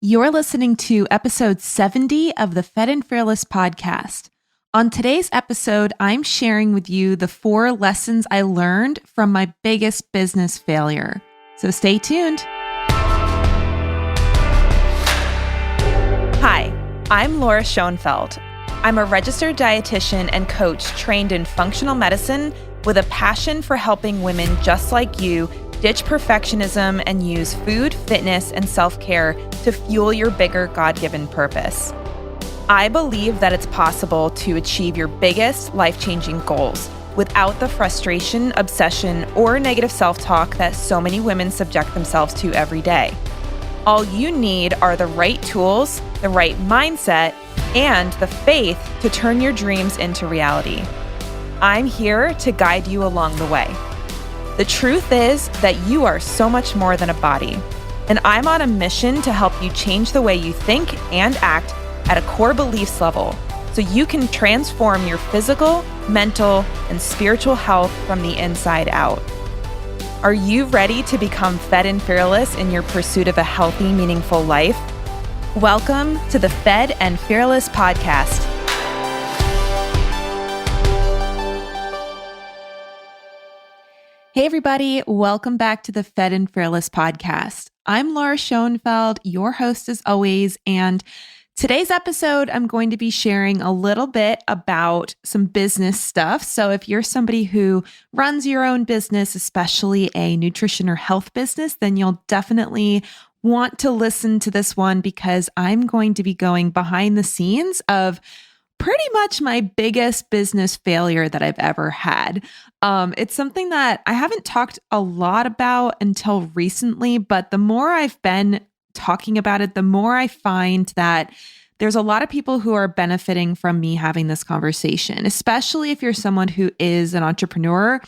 You're listening to episode 70 of the Fed and Fearless podcast. On today's episode, I'm sharing with you the 4 lessons I learned from my biggest business failure. So stay tuned. Hi, I'm Laura Schoenfeld. I'm a registered dietitian and coach trained in functional medicine with a passion for helping women just like you ditch perfectionism and use food, fitness, and self-care to fuel your bigger God-given purpose. I believe that it's possible to achieve your biggest life-changing goals without the frustration, obsession, or negative self-talk that so many women subject themselves to every day. All you need are the right tools, the right mindset, and the faith to turn your dreams into reality. I'm here to guide you along the way. The truth is that you are so much more than a body, and I'm on a mission to help you change the way you think and act at a core beliefs level so you can transform your physical, mental, and spiritual health from the inside out. Are you ready to become fed and fearless in your pursuit of a healthy, meaningful life? Welcome to the Fed and Fearless podcast. Hey everybody, welcome back to the Fed and Fearless podcast. I'm Laura Schoenfeld, your host as always, and today's episode, I'm going to be sharing a little bit about some business stuff. So if you're somebody who runs your own business, especially a nutrition or health business, then you'll definitely want to listen to this one because I'm going to be going behind the scenes of pretty much my biggest business failure that I've ever had. It's something that I haven't talked a lot about until recently, but the more I've been talking about it, the more I find that there's a lot of people who are benefiting from me having this conversation, especially if you're someone who is an entrepreneur.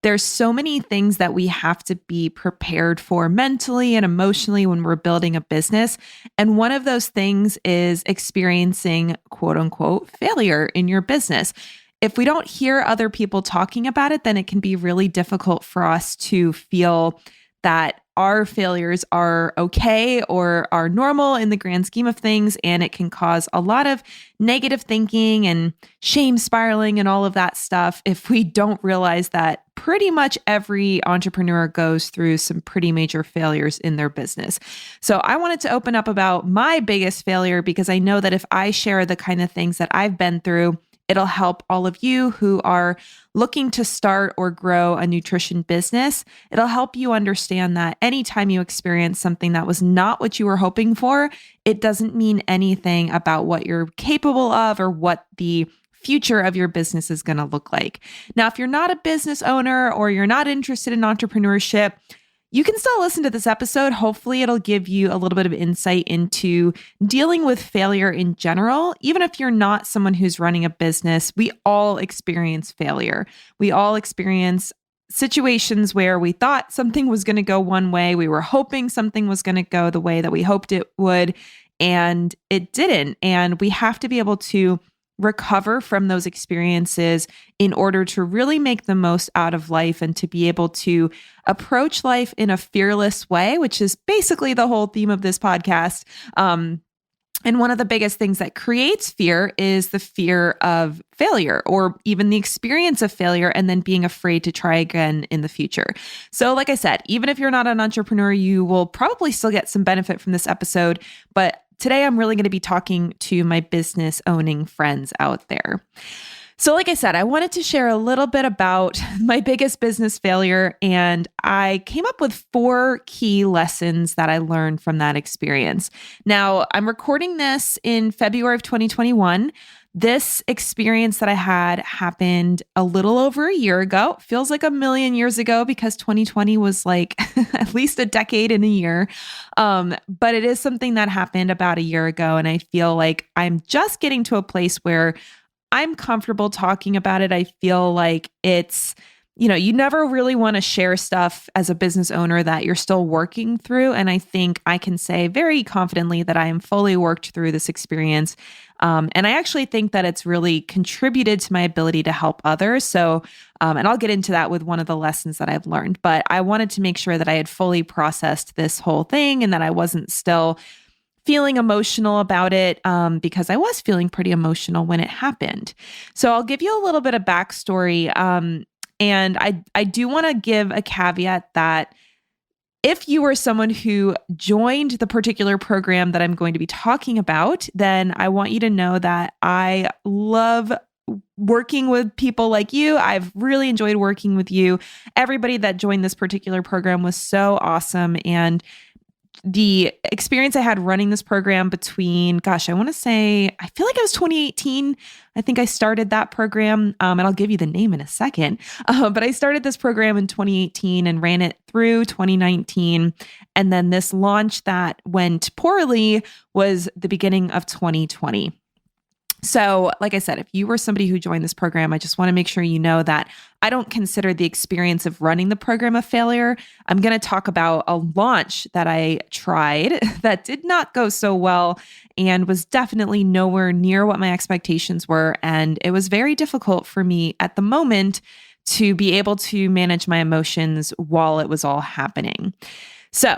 There's so many things that we have to be prepared for mentally and emotionally when we're building a business. And one of those things is experiencing quote unquote failure in your business. If we don't hear other people talking about it, then it can be really difficult for us to feel that our failures are okay or are normal in the grand scheme of things. And it can cause a lot of negative thinking and shame spiraling and all of that stuff if we don't realize that pretty much every entrepreneur goes through some pretty major failures in their business. So I wanted to open up about my biggest failure because I know that if I share the kind of things that I've been through, it'll help all of you who are looking to start or grow a nutrition business. It'll help you understand that anytime you experience something that was not what you were hoping for, it doesn't mean anything about what you're capable of or what the future of your business is going to look like. Now, if you're not a business owner or you're not interested in entrepreneurship, you can still listen to this episode. Hopefully, it'll give you a little bit of insight into dealing with failure in general. Even if you're not someone who's running a business, we all experience failure. We all experience situations where we thought something was going to go one way. We were hoping something was going to go the way that we hoped it would, and it didn't. And we have to be able to recover from those experiences in order to really make the most out of life and to be able to approach life in a fearless way, which is basically the whole theme of this podcast. And one of the biggest things that creates fear is the fear of failure or even the experience of failure and then being afraid to try again in the future. So like I said, even if you're not an entrepreneur, you will probably still get some benefit from this episode. But today I'm really going to be talking to my business owning friends out there. So like I said, I wanted to share a little bit about my biggest business failure, and I came up with 4 key lessons that I learned from that experience. Now, I'm recording this in February of 2021. This experience that I had happened a little over a year ago. Feels like a million years ago because 2020 was like at least a decade and a year. But it is something that happened about a year ago. And I feel like I'm just getting to a place where I'm comfortable talking about it. I feel like it's, you never really want to share stuff as a business owner that you're still working through. And I think I can say very confidently that I am fully worked through this experience. And I actually think that it's really contributed to my ability to help others. So, and I'll get into that with one of the lessons that I've learned, but I wanted to make sure that I had fully processed this whole thing and that I wasn't still feeling emotional about it because I was feeling pretty emotional when it happened. So I'll give you a little bit of backstory. And I do want to give a caveat that if you are someone who joined the particular program that I'm going to be talking about, then I want you to know that I love working with people like you. I've really enjoyed working with you. Everybody that joined this particular program was so awesome. And the experience I had running this program between, I want to say, I feel like it was 2018. I think I started that program, and I'll give you the name in a second. But I started this program in 2018 and ran it through 2019. And then this launch that went poorly was the beginning of 2020. So, like I said, if you were somebody who joined this program, I just want to make sure you know that I don't consider the experience of running the program a failure. I'm going to talk about a launch that I tried that did not go so well and was definitely nowhere near what my expectations were. And it was very difficult for me at the moment to be able to manage my emotions while it was all happening. So,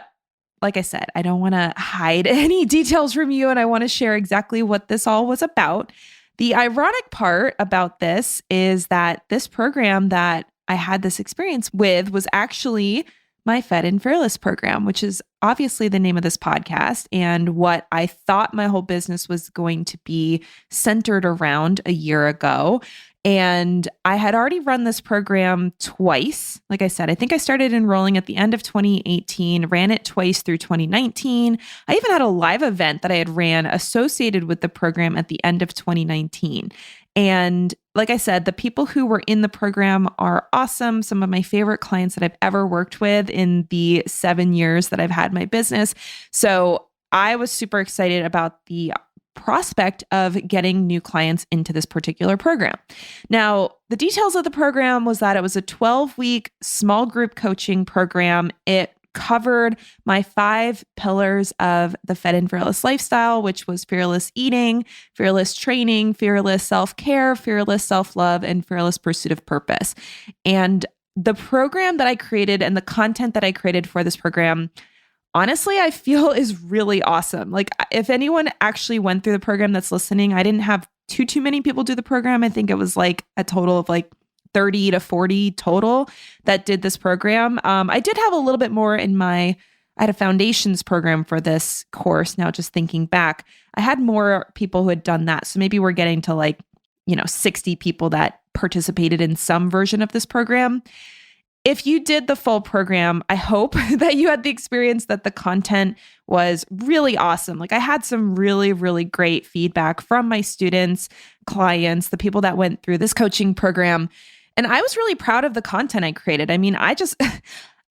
like I said, I don't want to hide any details from you, and I want to share exactly what this all was about. The ironic part about this is that this program that I had this experience with was actually my Fed and Fearless program, which is obviously the name of this podcast and what I thought my whole business was going to be centered around a year ago. And I had already run this program twice. Like I said, I think I started enrolling at the end of 2018, ran it twice through 2019. I even had a live event that I had ran associated with the program at the end of 2019. And like I said, the people who were in the program are awesome. Some of my favorite clients that I've ever worked with in the 7 years that I've had my business. So I was super excited about the prospect of getting new clients into this particular program. Now, the details of the program was that it was a 12-week small group coaching program. It covered my 5 pillars of the Fed and Fearless lifestyle, which was fearless eating, fearless training, fearless self-care, fearless self-love, and fearless pursuit of purpose. And the program that I created and the content that I created for this program, honestly, I feel is really awesome. Like if anyone actually went through the program that's listening, I didn't have too many people do the program. I think it was like a total of like 30 to 40 total that did this program. I did have a little bit more I had a foundations program for this course. Now, just thinking back, I had more people who had done that. So maybe we're getting to 60 people that participated in some version of this program. If you did the full program, I hope that you had the experience that the content was really awesome. Like I had some really, really great feedback from my students, clients, the people that went through this coaching program. And I was really proud of the content I created. I mean,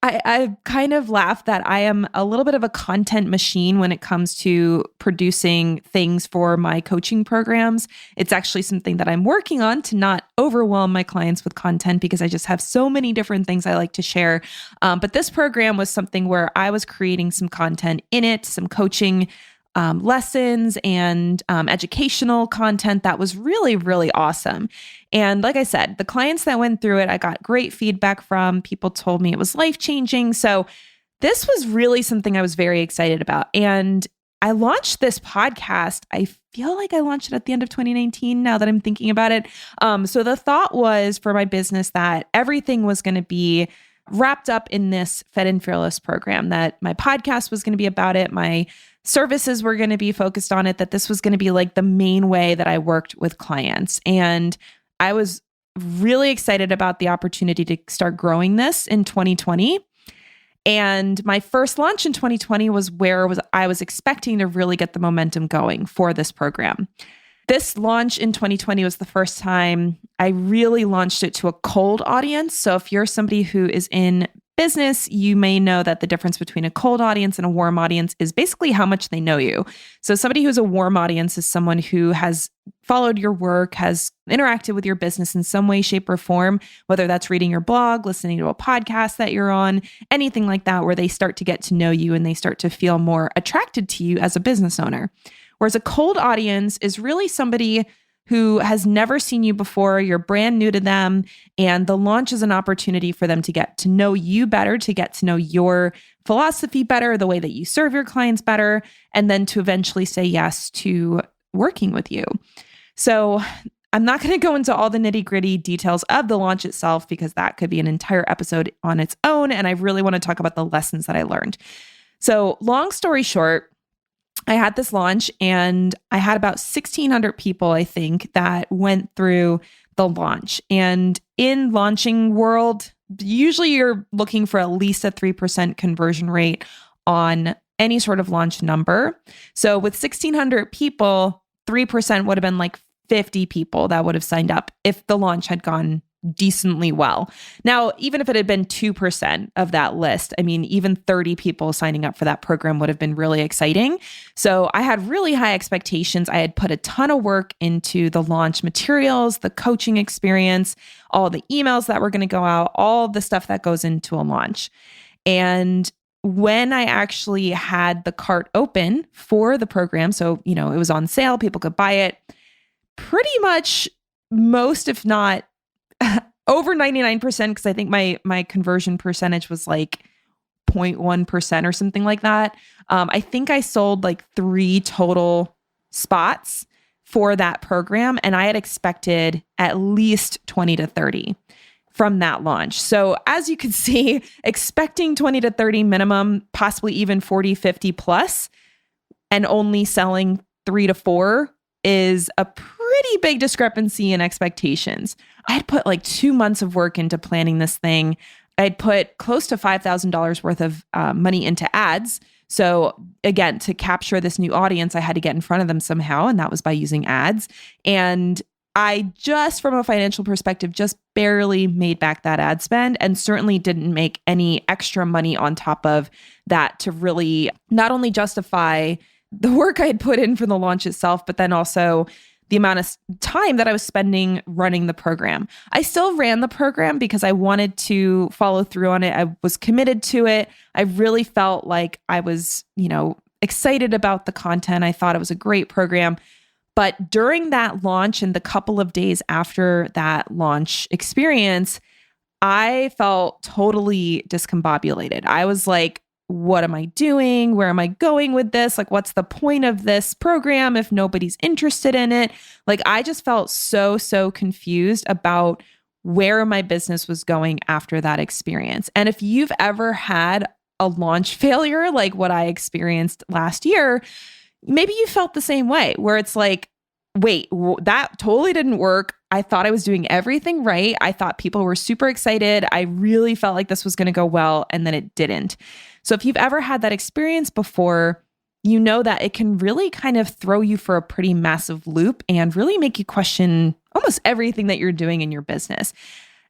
I kind of laugh that I am a little bit of a content machine when it comes to producing things for my coaching programs. It's actually something that I'm working on to not overwhelm my clients with content because I just have so many different things I like to share. But this program was something where I was creating some content in it, some coaching lessons and educational content that was really, really awesome. And like I said, the clients that went through it, I got great feedback from. People told me it was life-changing. So this was really something I was very excited about. And I launched this podcast. I feel like I launched it at the end of 2019 now that I'm thinking about it. So the thought was for my business that everything was going to be wrapped up in this Fed and Fearless program, that my podcast was going to be about it. My services were going to be focused on it, that this was going to be like the main way that I worked with clients. And I was really excited about the opportunity to start growing this in 2020. And my first launch in 2020 was where I was expecting to really get the momentum going for this program. This launch in 2020 was the first time I really launched it to a cold audience. So if you're somebody who is in business, you may know that the difference between a cold audience and a warm audience is basically how much they know you. So somebody who's a warm audience is someone who has followed your work, has interacted with your business in some way, shape, or form, whether that's reading your blog, listening to a podcast that you're on, anything like that, where they start to get to know you and they start to feel more attracted to you as a business owner. Whereas a cold audience is really somebody who has never seen you before. You're brand new to them. And the launch is an opportunity for them to get to know you better, to get to know your philosophy better, the way that you serve your clients better, and then to eventually say yes to working with you. So I'm not going to go into all the nitty-gritty details of the launch itself because that could be an entire episode on its own. And I really want to talk about the lessons that I learned. So long story short, I had this launch and I had about 1,600 people, I think, that went through the launch. And in launching world, usually you're looking for at least a 3% conversion rate on any sort of launch number. So with 1,600 people, 3% would have been like 50 people that would have signed up if the launch had gone decently well. Now, even if it had been 2% of that list, I mean, even 30 people signing up for that program would have been really exciting. So I had really high expectations. I had put a ton of work into the launch materials, the coaching experience, all the emails that were going to go out, all the stuff that goes into a launch. And when I actually had the cart open for the program, so, it was on sale, people could buy it, pretty much most, if not over 99%, because I think my conversion percentage was like 0.1% or something like that. I think I sold like 3 total spots for that program, and I had expected at least 20 to 30 from that launch. So as you can see, expecting 20 to 30 minimum, possibly even 40, 50 plus, and only selling 3 to 4 is a pretty big discrepancy in expectations. I had put like 2 months of work into planning this thing. I'd put close to $5,000 worth of money into ads. So again, to capture this new audience, I had to get in front of them somehow, and that was by using ads. And I just, from a financial perspective, just barely made back that ad spend, and certainly didn't make any extra money on top of that to really not only justify the work I had put in for the launch itself, but then also the amount of time that I was spending running the program. I still ran the program because I wanted to follow through on it. I was committed to it. I really felt like I was, excited about the content. I thought it was a great program. But during that launch and the couple of days after that launch experience, I felt totally discombobulated. I was like, what am I doing? Where am I going with this? Like, what's the point of this program if nobody's interested in it? Like, I just felt so confused about where my business was going after that experience. And if you've ever had a launch failure, like what I experienced last year, maybe you felt the same way, where it's like, wait, that totally didn't work. I thought I was doing everything right. I thought people were super excited. I really felt like this was going to go well, and then it didn't. So if you've ever had that experience before, you know that it can really kind of throw you for a pretty massive loop and really make you question almost everything that you're doing in your business.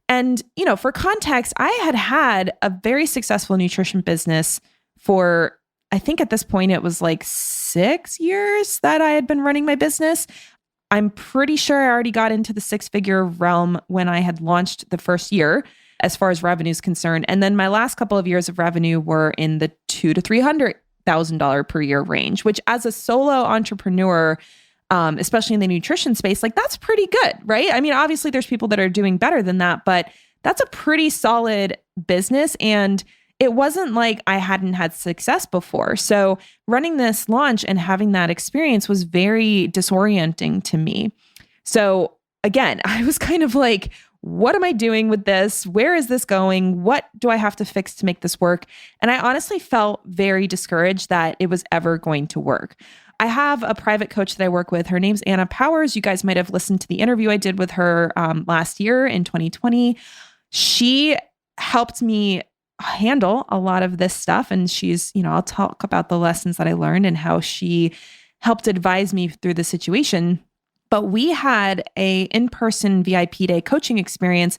And, for context, I had a very successful nutrition business for, I think at this point it was like 6 years that I had been running my business. I'm pretty sure I already got into the 6-figure realm when I had launched the first year, as far as revenue is concerned. And then my last couple of years of revenue were in the $200,000 to $300,000 per year range, which as a solo entrepreneur, especially in the nutrition space, like that's pretty good, right? I mean, obviously there's people that are doing better than that, but that's a pretty solid business. And it wasn't like I hadn't had success before. So running this launch and having that experience was very disorienting to me. So again, I was kind of like, what am I doing with this? Where is this going? What do I have to fix to make this work? And I honestly felt very discouraged that it was ever going to work. I have a private coach that I work with. Her name's Anna Powers. You guys might have listened to the interview I did with her last year in 2020. She helped me handle a lot of this stuff. And she's, I'll talk about the lessons that I learned and how she helped advise me through the situation. But we had a in-person VIP day coaching experience,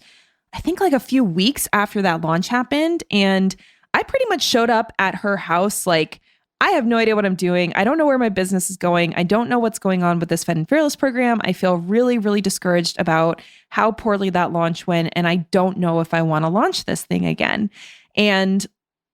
I think like a few weeks after that launch happened. And I pretty much showed up at her house like, I have no idea what I'm doing. I don't know where my business is going. I don't know what's going on with this Fed and Fearless program. I feel really, really discouraged about how poorly that launch went. And I don't know if I want to launch this thing again. And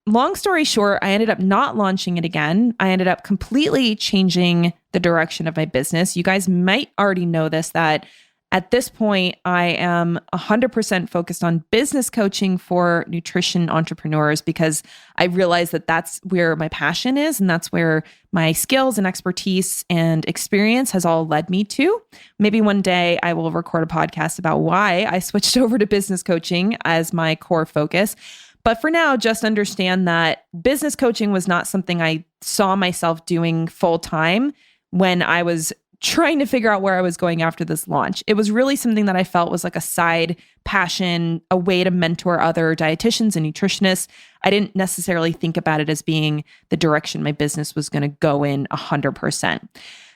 long story short, I ended up not launching it again. I ended up completely changing the direction of my business. You guys might already know this, that at this point, I am 100% focused on business coaching for nutrition entrepreneurs because I realize that that's where my passion is and that's where my skills and expertise and experience has all led me to. Maybe one day I will record a podcast about why I switched over to business coaching as my core focus. But for now, just understand that business coaching was not something I saw myself doing full time when I was trying to figure out where I was going after this launch. It was really something that I felt was like a side passion, a way to mentor other dietitians and nutritionists. I didn't necessarily think about it as being the direction my business was going to go in 100%.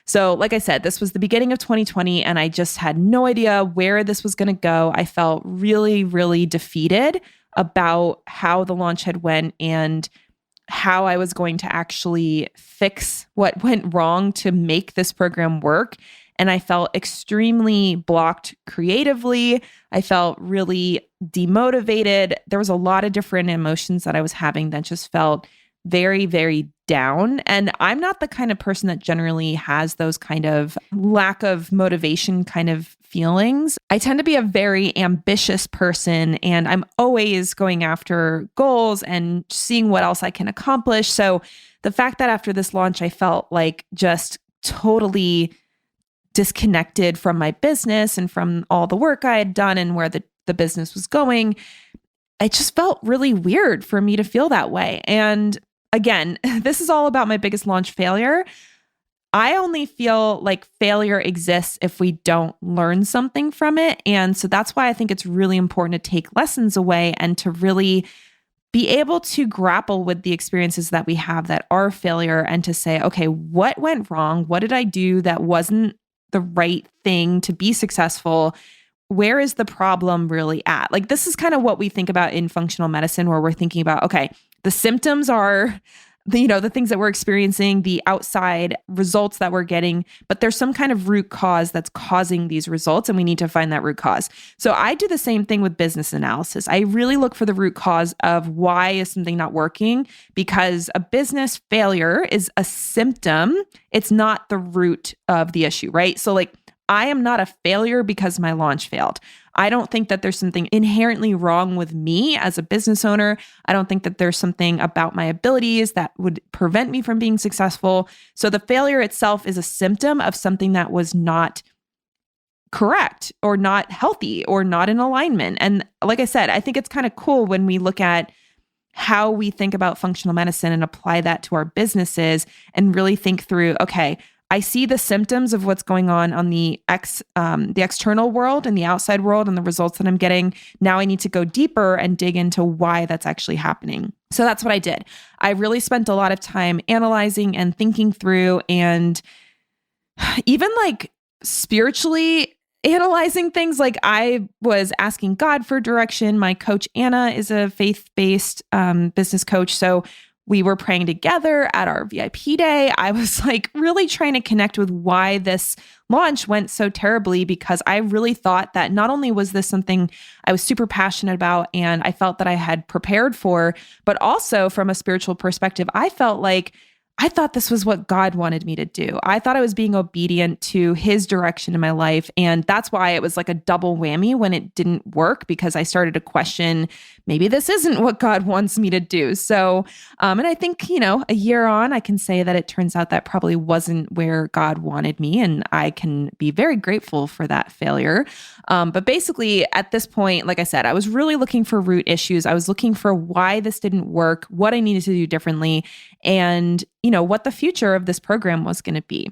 So like I said, this was the beginning of 2020 and I just had no idea where this was going to go. I felt really, really defeated about how the launch had went and how I was going to actually fix what went wrong to make this program work. And I felt extremely blocked creatively. I felt really demotivated. There was a lot of different emotions that I was having that just felt very, very down. And I'm not the kind of person that generally has those kind of lack of motivation kind of feelings. I tend to be a very ambitious person and I'm always going after goals and seeing what else I can accomplish. So the fact that after this launch, I felt like just totally disconnected from my business and from all the work I had done and where the business was going, it just felt really weird for me to feel that way. And again, this is all about my biggest launch failure. I only feel like failure exists if we don't learn something from it. And so that's why I think it's really important to take lessons away and to really be able to grapple with the experiences that we have that are failure and to say, okay, what went wrong? What did I do that wasn't the right thing to be successful? Where is the problem really at? Like, this is kind of what we think about in functional medicine, where we're thinking about, okay, the symptoms are the things that we're experiencing, the outside results that we're getting, but there's some kind of root cause that's causing these results, and we need to find that root cause. So I do the same thing with business analysis. I really look for the root cause of why is something not working, because a business failure is a symptom. It's not the root of the issue, right? So like, I am not a failure because my launch failed. I don't think that there's something inherently wrong with me as a business owner. I don't think that there's something about my abilities that would prevent me from being successful. So the failure itself is a symptom of something that was not correct or not healthy or not in alignment. And like I said, I think it's kind of cool when we look at how we think about functional medicine and apply that to our businesses and really think through, okay, I see the symptoms of what's going on the external world and the outside world and the results that I'm getting. Now I need to go deeper and dig into why that's actually happening. So that's what I did. I really spent a lot of time analyzing and thinking through and even like spiritually analyzing things. Like I was asking God for direction. My coach, Anna, is a faith-based business coach. So we were praying together at our VIP day. I was like really trying to connect with why this launch went so terribly, because I really thought that not only was this something I was super passionate about and I felt that I had prepared for, but also from a spiritual perspective, I thought this was what God wanted me to do. I thought I was being obedient to his direction in my life. And that's why it was like a double whammy when it didn't work, because I started to question, maybe this isn't what God wants me to do. So, and I think, a year on, I can say that it turns out that probably wasn't where God wanted me. And I can be very grateful for that failure. But basically at this point, like I said, I was really looking for root issues. I was looking for why this didn't work, what I needed to do differently, and what the future of this program was going to be.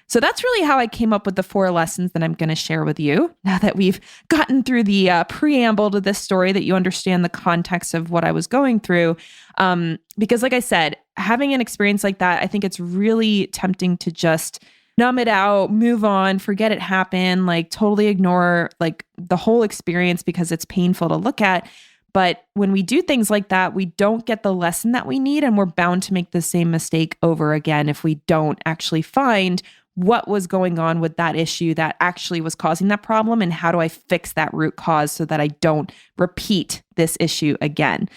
So that's really how I came up with the 4 lessons that I'm going to share with you. Now that we've gotten through the preamble to this story, that you understand the context of what I was going through. Because like I said, having an experience like that, I think it's really tempting to just numb it out, move on, forget it happened, like totally ignore like the whole experience because it's painful to look at. But when we do things like that, we don't get the lesson that we need, and we're bound to make the same mistake over again if we don't actually find what was going on with that issue that actually was causing that problem, and how do I fix that root cause so that I don't repeat this issue again.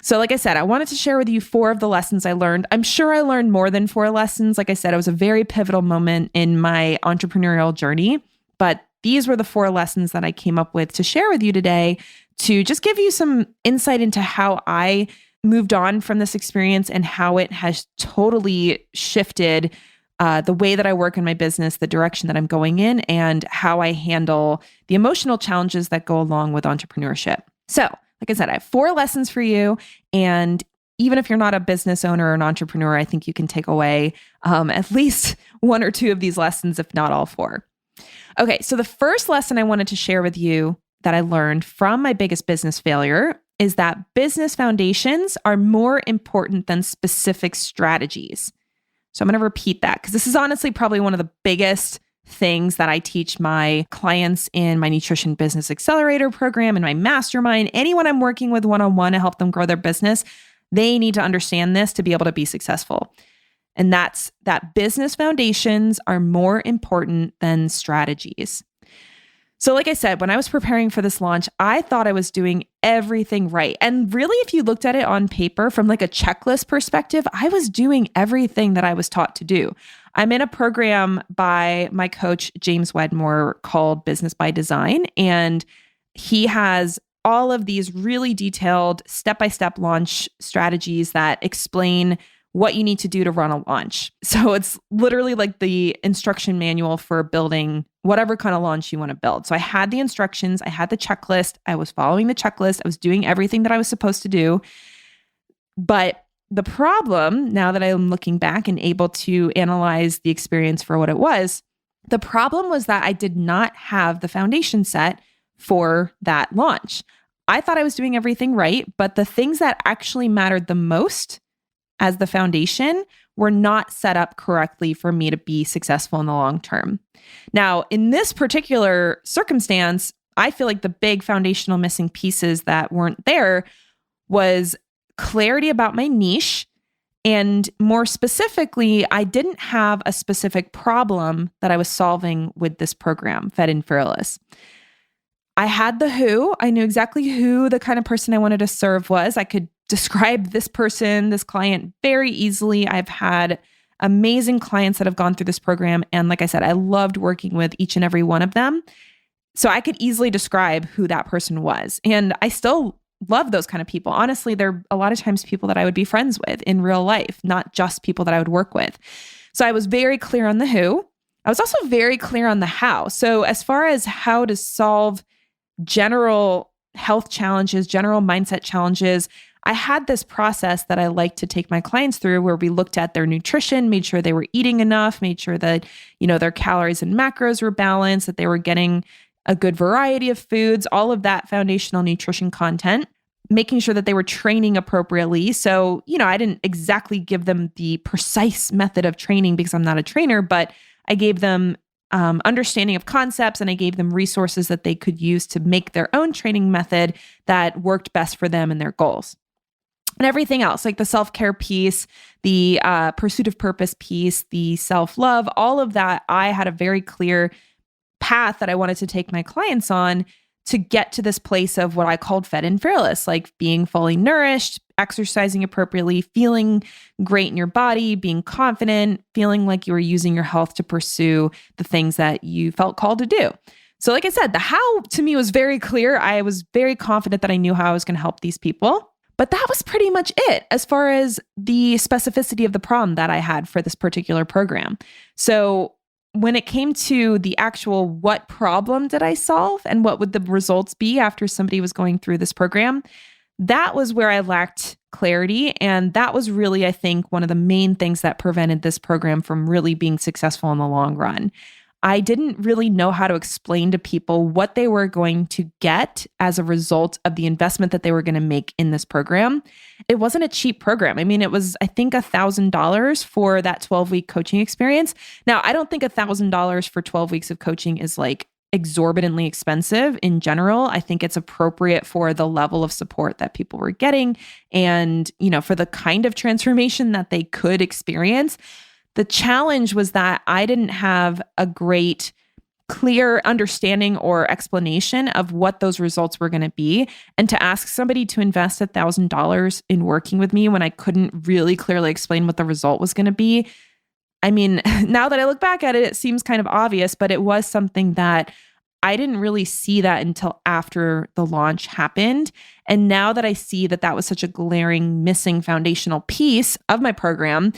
So like I said, I wanted to share with you 4 of the lessons I learned. I'm sure I learned more than 4 lessons. Like I said, it was a very pivotal moment in my entrepreneurial journey, but these were the 4 lessons that I came up with to share with you today to just give you some insight into how I moved on from this experience and how it has totally shifted the way that I work in my business, the direction that I'm going in, and how I handle the emotional challenges that go along with entrepreneurship. So, like I said, I have 4 lessons for you. And even if you're not a business owner or an entrepreneur, I think you can take away at least 1 or 2 of these lessons, if not all 4. Okay, so the first lesson I wanted to share with you that I learned from my biggest business failure is that business foundations are more important than specific strategies. So I'm going to repeat that because this is honestly probably one of the biggest things that I teach my clients in my Nutrition Business Accelerator program, in my mastermind, anyone I'm working with one-on-one to help them grow their business. They need to understand this to be able to be successful. And that's that business foundations are more important than strategies. So like I said, when I was preparing for this launch, I thought I was doing everything right. And really, if you looked at it on paper from like a checklist perspective, I was doing everything that I was taught to do. I'm in a program by my coach, James Wedmore, called Business by Design. And he has all of these really detailed step-by-step launch strategies that explain what you need to do to run a launch. So it's literally like the instruction manual for building whatever kind of launch you want to build. So I had the instructions, I had the checklist, I was following the checklist, I was doing everything that I was supposed to do. But the problem, now that I'm looking back and able to analyze the experience for what it was, the problem was that I did not have the foundation set for that launch. I thought I was doing everything right, but the things that actually mattered the most as the foundation were not set up correctly for me to be successful in the long term. Now, in this particular circumstance, I feel like the big foundational missing pieces that weren't there was clarity about my niche. And more specifically, I didn't have a specific problem that I was solving with this program, Fed and Fearless. I had the who. I knew exactly who the kind of person I wanted to serve was. I could describe this person, this client very easily. I've had amazing clients that have gone through this program. And like I said, I loved working with each and every one of them. So I could easily describe who that person was. And I still love those kind of people. Honestly, they're a lot of times people that I would be friends with in real life, not just people that I would work with. So I was very clear on the who. I was also very clear on the how. So as far as how to solve general health challenges, general mindset challenges, I had this process that I like to take my clients through where we looked at their nutrition, made sure they were eating enough, made sure that, their calories and macros were balanced, that they were getting a good variety of foods, all of that foundational nutrition content, making sure that they were training appropriately. So, I didn't exactly give them the precise method of training because I'm not a trainer, but I gave them understanding of concepts and I gave them resources that they could use to make their own training method that worked best for them and their goals. And everything else, like the self-care piece, the pursuit of purpose piece, the self-love, all of that, I had a very clear path that I wanted to take my clients on to get to this place of what I called fed and fearless, like being fully nourished, exercising appropriately, feeling great in your body, being confident, feeling like you were using your health to pursue the things that you felt called to do. So like I said, the how to me was very clear. I was very confident that I knew how I was going to help these people. But that was pretty much it as far as the specificity of the problem that I had for this particular program. So when it came to the actual what problem did I solve and what would the results be after somebody was going through this program, that was where I lacked clarity. And that was really, I think, one of the main things that prevented this program from really being successful in the long run. I didn't really know how to explain to people what they were going to get as a result of the investment that they were going to make in this program. It wasn't a cheap program. I mean, it was, I think, $1,000 for that 12-week coaching experience. Now, I don't think $1,000 for 12 weeks of coaching is like exorbitantly expensive in general. I think it's appropriate for the level of support that people were getting and, for the kind of transformation that they could experience. The challenge was that I didn't have a great clear understanding or explanation of what those results were going to be. And to ask somebody to invest $1,000 in working with me when I couldn't really clearly explain what the result was going to be. I mean, now that I look back at it, it seems kind of obvious, but it was something that I didn't really see that until after the launch happened. And now that I see that that was such a glaring missing foundational piece of my program,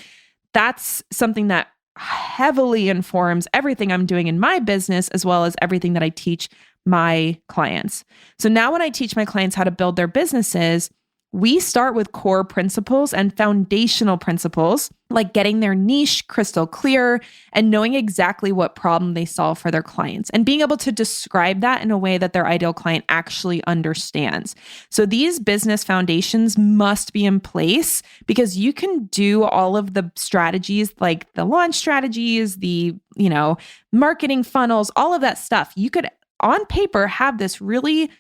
that's something that heavily informs everything I'm doing in my business, as well as everything that I teach my clients. So now when I teach my clients how to build their businesses, we start with core principles and foundational principles, like getting their niche crystal clear and knowing exactly what problem they solve for their clients and being able to describe that in a way that their ideal client actually understands. So these business foundations must be in place because you can do all of the strategies, like the launch strategies, the, marketing funnels, all of that stuff. You could on paper have this really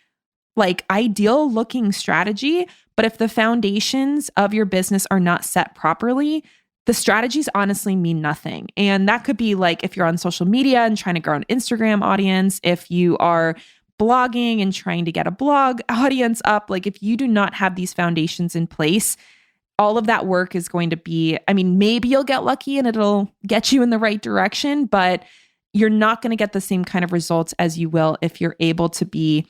ideal looking strategy, but if the foundations of your business are not set properly, the strategies honestly mean nothing. And that could be like if you're on social media and trying to grow an Instagram audience, if you are blogging and trying to get a blog audience up, if you do not have these foundations in place, all of that work is going to be, maybe you'll get lucky and it'll get you in the right direction, but you're not going to get the same kind of results as you will if you're able to be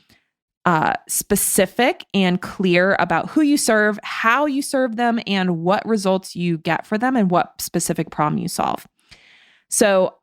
specific and clear about who you serve, how you serve them, and what results you get for them and what specific problem you solve. So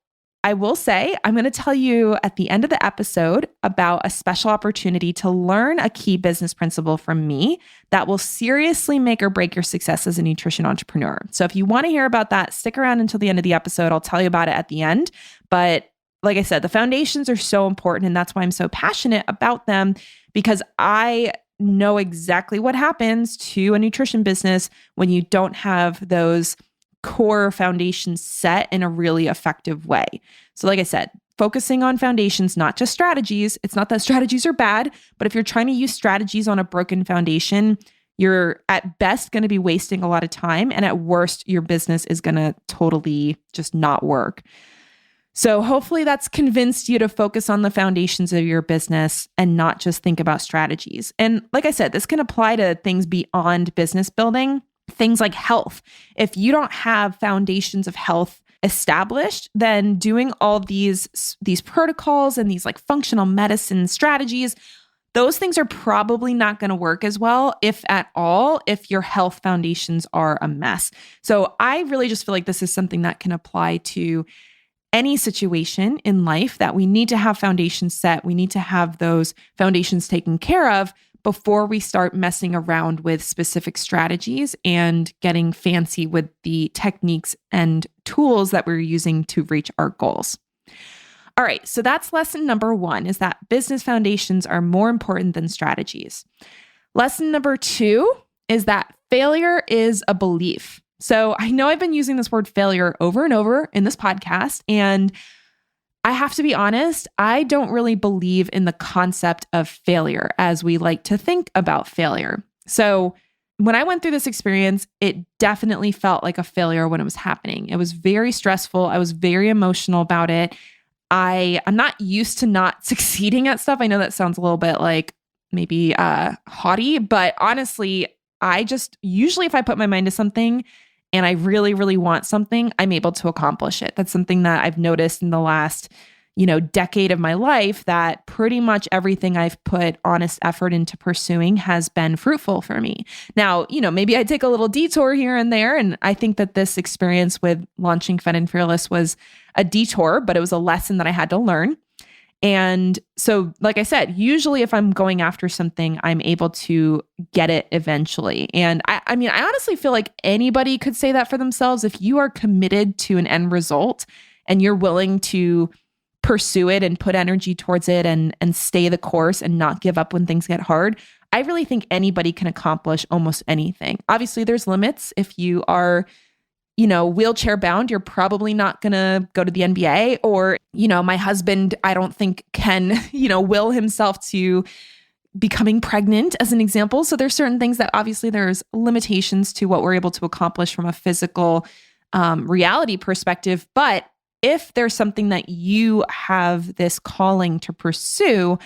I will say, I'm going to tell you at the end of the episode about a special opportunity to learn a key business principle from me that will seriously make or break your success as a nutrition entrepreneur. So if you want to hear about that, stick around until the end of the episode. I'll tell you about it at the end. But like I said, the foundations are so important, and that's why I'm so passionate about them, because I know exactly what happens to a nutrition business when you don't have those core foundations set in a really effective way. So like I said, focusing on foundations, not just strategies. It's not that strategies are bad, but if you're trying to use strategies on a broken foundation, you're at best going to be wasting a lot of time. And at worst, your business is going to totally just not work. So hopefully that's convinced you to focus on the foundations of your business and not just think about strategies. And like I said, this can apply to things beyond business building, things like health. If you don't have foundations of health established, then doing all these protocols and these functional medicine strategies, those things are probably not going to work as well, if at all, if your health foundations are a mess. So I really just feel like this is something that can apply to any situation in life, that we need to have foundations set. We need to have those foundations taken care of before we start messing around with specific strategies and getting fancy with the techniques and tools that we're using to reach our goals. All right, so that's lesson number 1, is that business foundations are more important than strategies. Lesson number 2 is that failure is a belief. So I know I've been using this word failure over and over in this podcast, and I have to be honest, I don't really believe in the concept of failure as we like to think about failure. So when I went through this experience, it definitely felt like a failure when it was happening. It was very stressful. I was very emotional about it. I'm not used to not succeeding at stuff. I know that sounds a little bit like maybe haughty, but honestly, I just usually, if I put my mind to something and I really, really want something, I'm able to accomplish it. That's something that I've noticed in the last, decade of my life, that pretty much everything I've put honest effort into pursuing has been fruitful for me. Now, maybe I take a little detour here and there. And I think that this experience with launching Fed and Fearless was a detour, but it was a lesson that I had to learn. And so, like I said, usually if I'm going after something, I'm able to get it eventually. And I honestly feel like anybody could say that for themselves. If you are committed to an end result and you're willing to pursue it and put energy towards it and stay the course and not give up when things get hard, I really think anybody can accomplish almost anything. Obviously, there's limits. If you are wheelchair bound, you're probably not going to go to the NBA, or, my husband, I don't think can, will himself to becoming pregnant as an example. So there's certain things that obviously there's limitations to what we're able to accomplish from a physical reality perspective. But if there's something that you have this calling to pursue,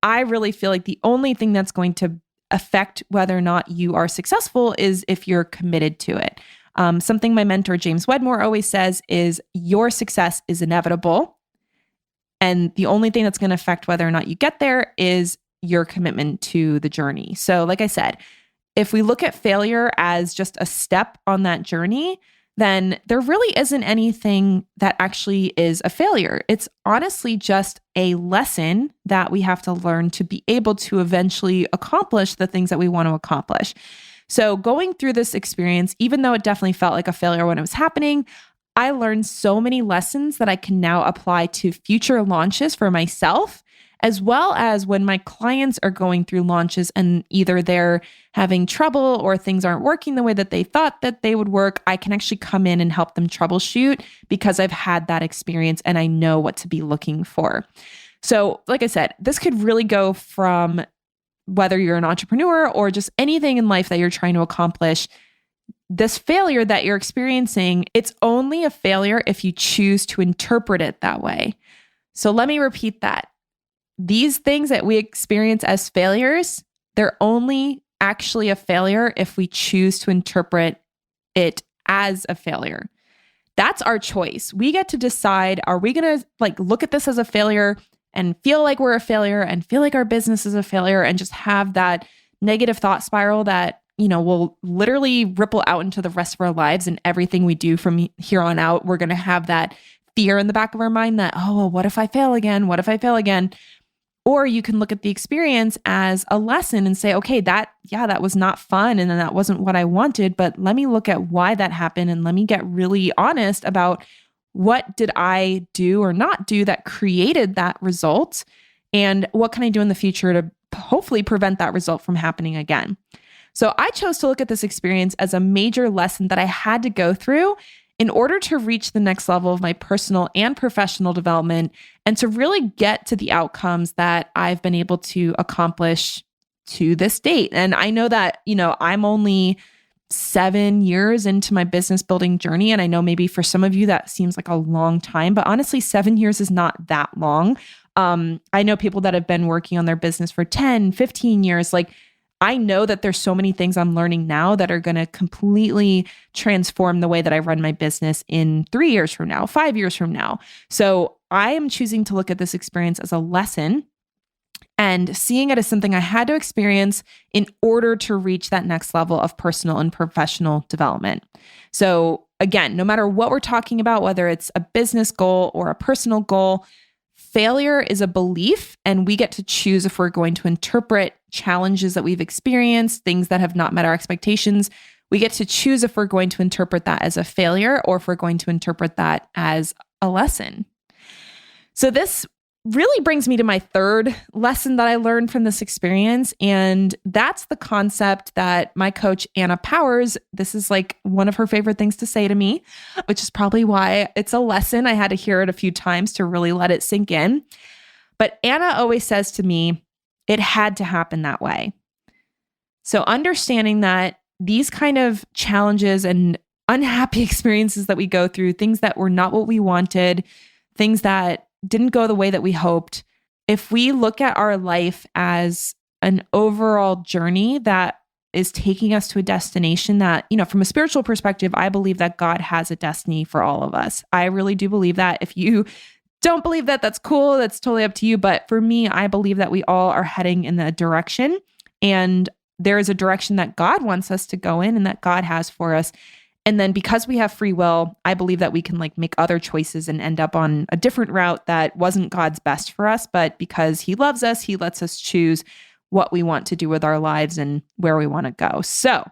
I really feel like the only thing that's going to affect whether or not you are successful is if you're committed to it. Something my mentor, James Wedmore, always says is your success is inevitable. And the only thing that's going to affect whether or not you get there is your commitment to the journey. So like I said, if we look at failure as just a step on that journey, then there really isn't anything that actually is a failure. It's honestly just a lesson that we have to learn to be able to eventually accomplish the things that we want to accomplish. So going through this experience, even though it definitely felt like a failure when it was happening, I learned so many lessons that I can now apply to future launches for myself, as well as when my clients are going through launches and either they're having trouble or things aren't working the way that they thought that they would work. I can actually come in and help them troubleshoot because I've had that experience and I know what to be looking for. So, like I said, this could really go from whether you're an entrepreneur or just anything in life that you're trying to accomplish. This failure that you're experiencing, it's only a failure if you choose to interpret it that way. So let me repeat that. These things that we experience as failures, they're only actually a failure if we choose to interpret it as a failure. That's our choice. We get to decide, are we going to look at this as a failure and feel like we're a failure and feel like our business is a failure and just have that negative thought spiral that will literally ripple out into the rest of our lives, and everything we do from here on out, we're going to have that fear in the back of our mind that, oh, well, what if I fail again? What if I fail again? Or you can look at the experience as a lesson and say, okay, that was not fun and that wasn't what I wanted, but let me look at why that happened and let me get really honest about what did I do or not do that created that result, and what can I do in the future to hopefully prevent that result from happening again. So I chose to look at this experience as a major lesson that I had to go through in order to reach the next level of my personal and professional development and to really get to the outcomes that I've been able to accomplish to this date. And I know that, I'm only 7 years into my business building journey. And I know maybe for some of you that seems like a long time, but honestly, 7 years is not that long. I know people that have been working on their business for 10, 15 years. I know that there's so many things I'm learning now that are going to completely transform the way that I run my business in 3 years from now, 5 years from now. So I am choosing to look at this experience as a lesson and seeing it as something I had to experience in order to reach that next level of personal and professional development. So again, no matter what we're talking about, whether it's a business goal or a personal goal, failure is a belief, and we get to choose if we're going to interpret challenges that we've experienced, things that have not met our expectations. We get to choose if we're going to interpret that as a failure or if we're going to interpret that as a lesson. So this really brings me to my third lesson that I learned from this experience. And that's the concept that my coach, Anna Powers, this is one of her favorite things to say to me, which is probably why it's a lesson. I had to hear it a few times to really let it sink in. But Anna always says to me, it had to happen that way. So understanding that these kind of challenges and unhappy experiences that we go through, things that were not what we wanted, things that didn't go the way that we hoped, if we look at our life as an overall journey that is taking us to a destination that, from a spiritual perspective, I believe that God has a destiny for all of us. I really do believe that. If you don't believe that, that's cool. That's totally up to you. But for me, I believe that we all are heading in that direction. And there is a direction that God wants us to go in and that God has for us. And then because we have free will, I believe that we can make other choices and end up on a different route that wasn't God's best for us. But because he loves us, he lets us choose what we want to do with our lives and where we want to go. So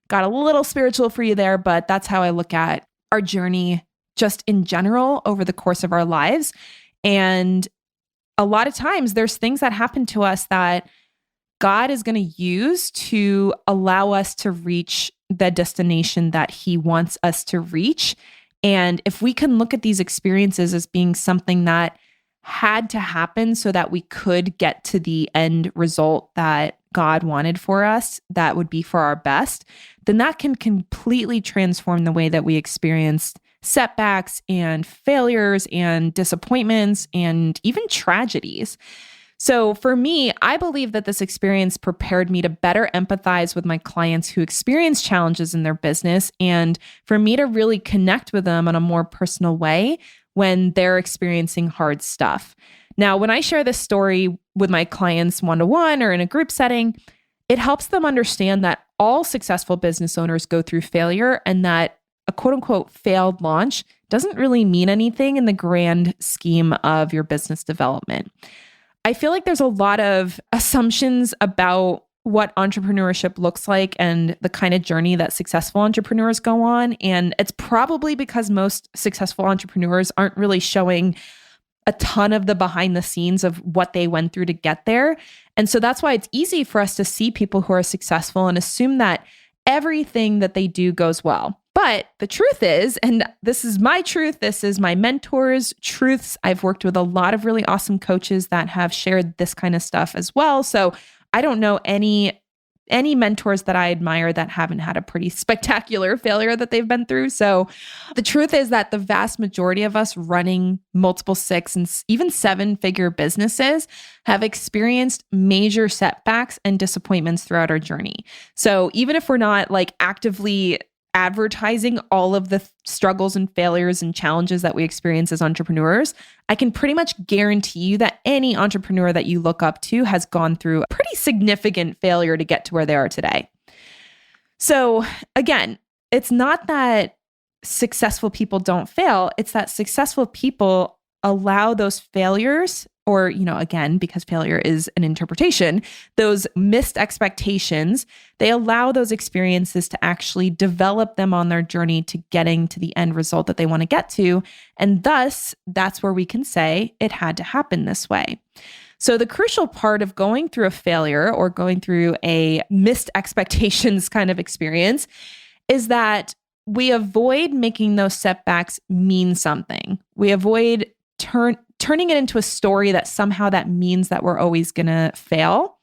got a little spiritual for you there, but that's how I look at our journey just in general over the course of our lives. And a lot of times there's things that happen to us that God is going to use to allow us to reach the destination that he wants us to reach. And if we can look at these experiences as being something that had to happen so that we could get to the end result that God wanted for us, that would be for our best, then that can completely transform the way that we experience setbacks and failures and disappointments and even tragedies. So for me, I believe that this experience prepared me to better empathize with my clients who experience challenges in their business and for me to really connect with them in a more personal way when they're experiencing hard stuff. Now, when I share this story with my clients one-to-one or in a group setting, it helps them understand that all successful business owners go through failure and that a quote unquote failed launch doesn't really mean anything in the grand scheme of your business development. I feel like there's a lot of assumptions about what entrepreneurship looks like and the kind of journey that successful entrepreneurs go on. And it's probably because most successful entrepreneurs aren't really showing a ton of the behind the scenes of what they went through to get there. And so that's why it's easy for us to see people who are successful and assume that everything that they do goes well. But the truth is, and this is my truth, this is my mentors' truths. I've worked with a lot of really awesome coaches that have shared this kind of stuff as well. So I don't know any mentors that I admire that haven't had a pretty spectacular failure that they've been through. So the truth is that the vast majority of us running multiple 6 and even 7-figure businesses have experienced major setbacks and disappointments throughout our journey. So even if we're not like actively advertising all of the struggles and failures and challenges that we experience as entrepreneurs, I can pretty much guarantee you that any entrepreneur that you look up to has gone through a pretty significant failure to get to where they are today. So again, it's not that successful people don't fail, it's that successful people allow those failures, or, again, because failure is an interpretation, those missed expectations, they allow those experiences to actually develop them on their journey to getting to the end result that they want to get to. And thus, that's where we can say it had to happen this way. So the crucial part of going through a failure or going through a missed expectations kind of experience is that we avoid making those setbacks mean something. We avoid turning it into a story that somehow that means that we're always going to fail.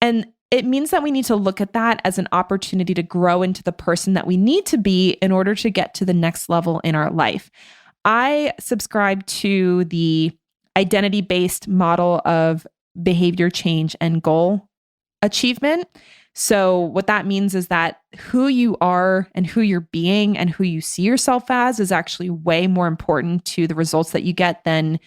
And it means that we need to look at that as an opportunity to grow into the person that we need to be in order to get to the next level in our life. I subscribe to the identity-based model of behavior change and goal achievement. So what that means is that who you are and who you're being and who you see yourself as is actually way more important to the results that you get than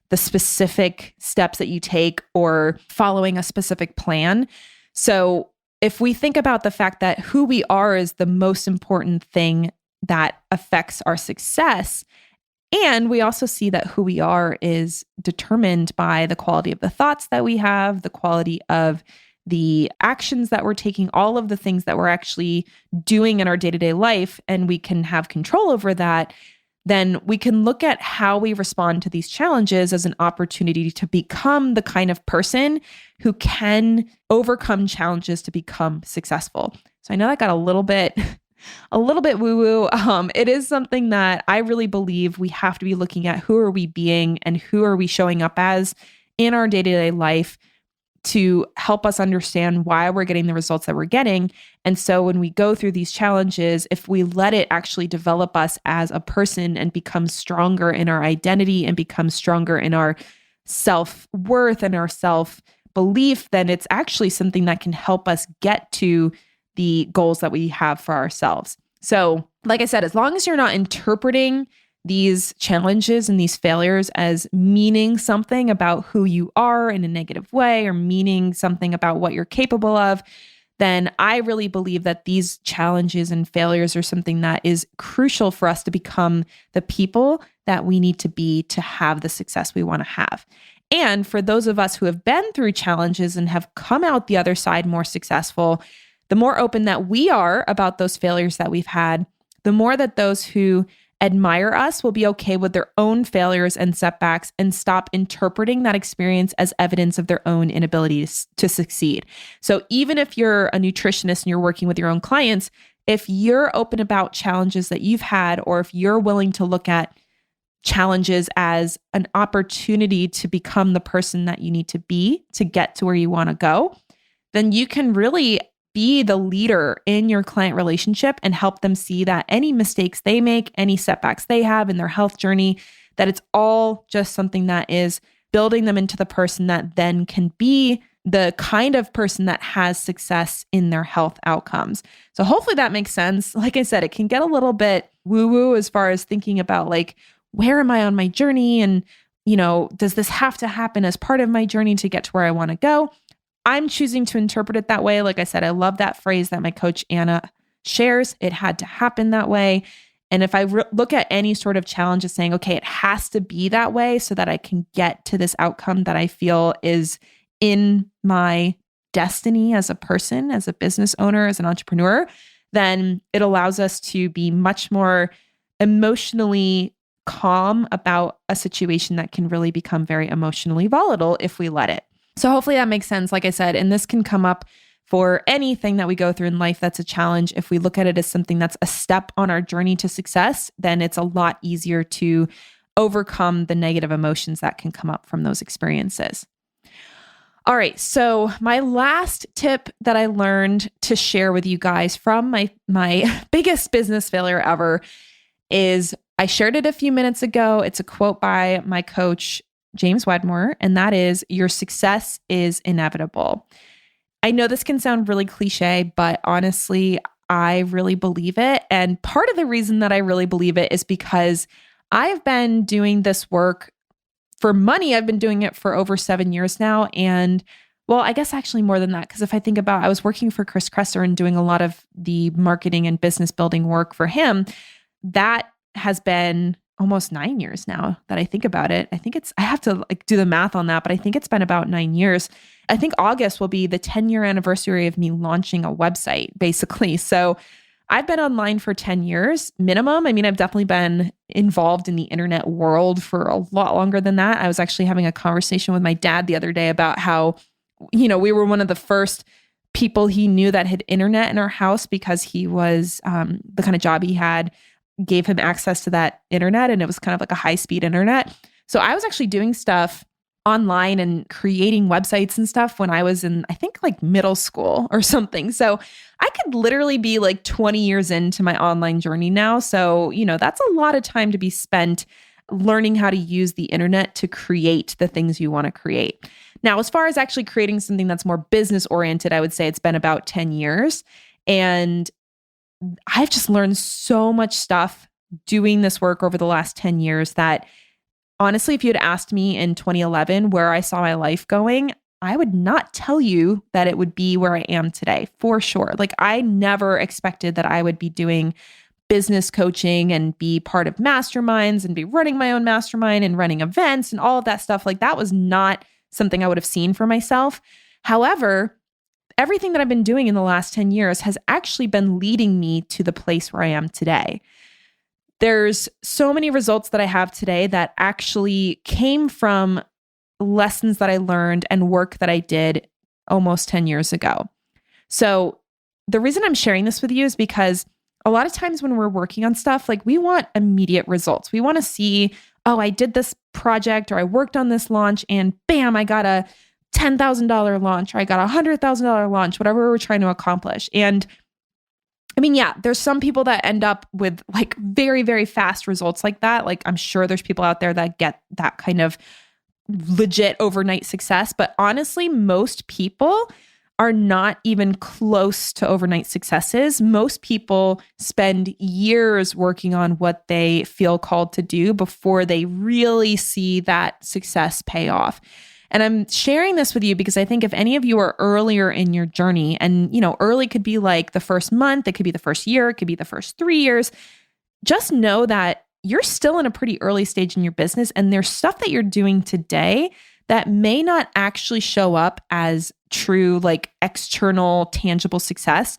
the specific steps that you take or following a specific plan. So if we think about the fact that who we are is the most important thing that affects our success, and we also see that who we are is determined by the quality of the thoughts that we have, the quality of the actions that we're taking, all of the things that we're actually doing in our day-to-day life, and we can have control over that, then we can look at how we respond to these challenges as an opportunity to become the kind of person who can overcome challenges to become successful. So I know that got a little bit woo-woo. It is something that I really believe we have to be looking at. Who are we being and who are we showing up as in our day-to-day life to help us understand why we're getting the results that we're getting. And so when we go through these challenges, if we let it actually develop us as a person and become stronger in our identity and become stronger in our self-worth and our self-belief, then it's actually something that can help us get to the goals that we have for ourselves. So, like I said, as long as you're not interpreting these challenges and these failures as meaning something about who you are in a negative way or meaning something about what you're capable of, then I really believe that these challenges and failures are something that is crucial for us to become the people that we need to be to have the success we want to have. And for those of us who have been through challenges and have come out the other side more successful, the more open that we are about those failures that we've had, the more that those who admire us will be okay with their own failures and setbacks and stop interpreting that experience as evidence of their own inability to succeed. So even if you're a nutritionist and you're working with your own clients, if you're open about challenges that you've had, or if you're willing to look at challenges as an opportunity to become the person that you need to be to get to where you want to go, then you can really be the leader in your client relationship and help them see that any mistakes they make, any setbacks they have in their health journey, that it's all just something that is building them into the person that then can be the kind of person that has success in their health outcomes. So hopefully that makes sense. Like I said, it can get a little bit woo-woo as far as thinking about like, where am I on my journey? And, does this have to happen as part of my journey to get to where I want to go? I'm choosing to interpret it that way. Like I said, I love that phrase that my coach Anna shares. It had to happen that way. And if I look at any sort of challenge as saying, okay, it has to be that way so that I can get to this outcome that I feel is in my destiny as a person, as a business owner, as an entrepreneur, then it allows us to be much more emotionally calm about a situation that can really become very emotionally volatile if we let it. So hopefully that makes sense. Like I said, and this can come up for anything that we go through in life that's a challenge. If we look at it as something that's a step on our journey to success, then it's a lot easier to overcome the negative emotions that can come up from those experiences. All right, so my last tip that I learned to share with you guys from my biggest business failure ever is, I shared it a few minutes ago. It's a quote by my coach, James Wedmore, and that is, your success is inevitable. I know this can sound really cliche, but honestly, I really believe it. And part of the reason that I really believe it is because I've been doing this work for money. I've been doing it for over 7 years now. And well, I guess actually more than that, because if I think about, I was working for Chris Kresser and doing a lot of the marketing and business building work for him. That has been almost 9 years now that I think about it. I have to do the math on that, but I think it's been about 9 years. I think August will be the 10-year anniversary of me launching a website, basically. So I've been online for 10 years minimum. I mean, I've definitely been involved in the internet world for a lot longer than that. I was actually having a conversation with my dad the other day about how, we were one of the first people he knew that had internet in our house, because he was, the kind of job he had gave him access to that internet, and it was kind of like a high-speed internet. So I was actually doing stuff online and creating websites and stuff when I was in, I think, like middle school or something. So I could literally be like 20 years into my online journey now. So, that's a lot of time to be spent learning how to use the internet to create the things you want to create. Now, as far as actually creating something that's more business oriented, I would say it's been about 10 years. And I've just learned so much stuff doing this work over the last 10 years that honestly, if you had asked me in 2011 where I saw my life going, I would not tell you that it would be where I am today, for sure. Like, I never expected that I would be doing business coaching and be part of masterminds and be running my own mastermind and running events and all of that stuff. Like, that was not something I would have seen for myself. However, everything that I've been doing in the last 10 years has actually been leading me to the place where I am today. There's so many results that I have today that actually came from lessons that I learned and work that I did almost 10 years ago. So the reason I'm sharing this with you is because a lot of times when we're working on stuff, like, we want immediate results. We want to see, oh, I did this project, or I worked on this launch, and bam, I got a $10,000 launch, or I got a $100,000 launch, whatever we're trying to accomplish. And I mean, yeah, there's some people that end up with like very, very fast results like that. Like, I'm sure there's people out there that get that kind of legit overnight success. But honestly, most people are not even close to overnight successes. Most people spend years working on what they feel called to do before they really see that success pay off. And I'm sharing this with you because I think if any of you are earlier in your journey, and early could be like the first month, it could be the first year, it could be the first 3 years, just know that you're still in a pretty early stage in your business, and there's stuff that you're doing today that may not actually show up as true, like, external, tangible success